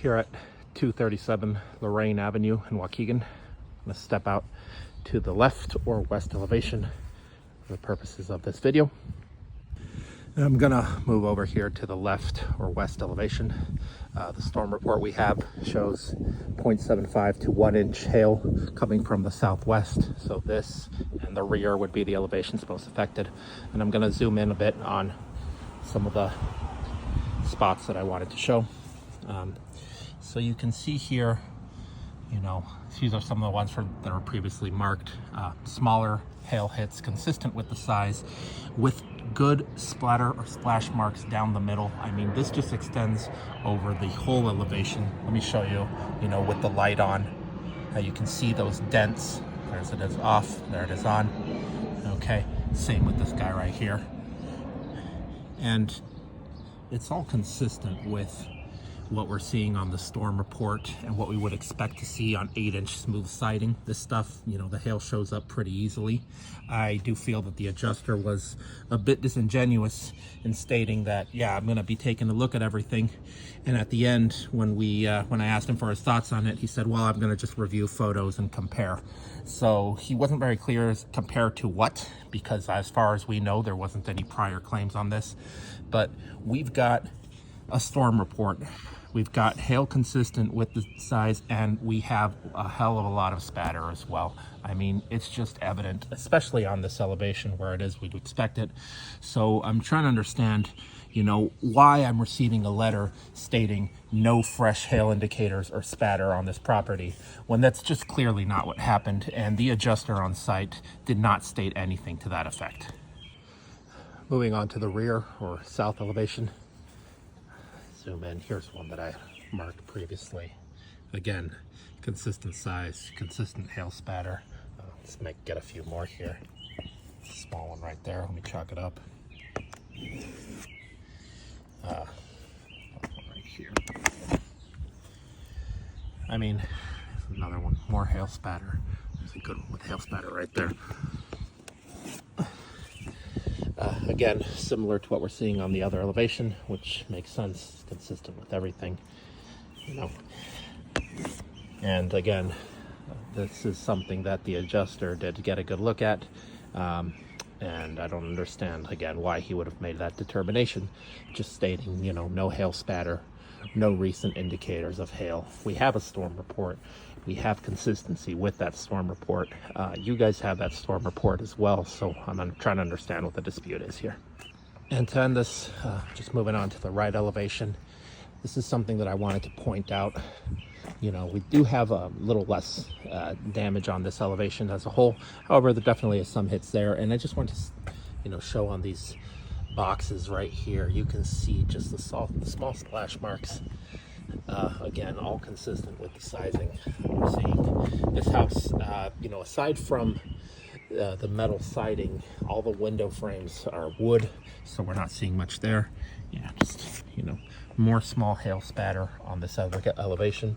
here at 237 Lorraine Avenue in Waukegan. I'm going to step out to the left or west elevation for the purposes of this video. And I'm gonna move over here to the left or west elevation. The storm report we have shows 0.75 to 1 inch hail coming from the southwest. So this and the rear would be the elevations most affected. And I'm gonna zoom in a bit on some of the spots that I wanted to show. So you can see here, you know, these are some of the ones that were previously marked. Smaller hail hits consistent with the size, with good splatter or splash marks down the middle. I mean, this just extends over the whole elevation. Let me show you, you know, with the light on, how you can see those dents. There's it is off, there it is on. Okay, same with this guy right here. And it's all consistent with what we're seeing on the storm report and what we would expect to see on 8-inch smooth siding. This stuff, you know, the hail shows up pretty easily. I do feel that the adjuster was a bit disingenuous in stating that, yeah, I'm going to be taking a look at everything. And at the end, when I asked him for his thoughts on it, he said, well, I'm going to just review photos and compare. So he wasn't very clear as compared to what, because as far as we know, there wasn't any prior claims on this. But we've got a storm report. We've got hail consistent with the size, and we have a hell of a lot of spatter as well. I mean, it's just evident, especially on this elevation where it is, we'd expect it. So I'm trying to understand, you know, why I'm receiving a letter stating no fresh hail indicators or spatter on this property, when that's just clearly not what happened, and the adjuster on site did not state anything to that effect. Moving on to the rear or south elevation. Zoom in. Here's one that I marked previously. Again, consistent size, consistent hail spatter. Let's get a few more here. Small one right there. Let me chalk it up. Right here. I mean, there's another one. More hail spatter. There's a good one with hail spatter right there. Again, similar to what we're seeing on the other elevation, which makes sense, consistent with everything, you know. And again, this is something that the adjuster did get a good look at, and I don't understand, again, why he would have made that determination, just stating, you know, no hail spatter, no recent indicators of hail. We have a storm report. We have consistency with that storm report. You guys have that storm report as well, so I'm trying to understand what the dispute is here. And to end this, just moving on to the right elevation, this is something that I wanted to point out. You know, we do have a little less damage on this elevation as a whole. However, there definitely is some hits there, and I just want to, you know, show on these boxes right here, you can see just the small splash marks. Again, all consistent with the sizing we're seeing. This house, you know, aside from the metal siding, all the window frames are wood, so we're not seeing much there. Yeah, just, you know, more small hail spatter on this elevation.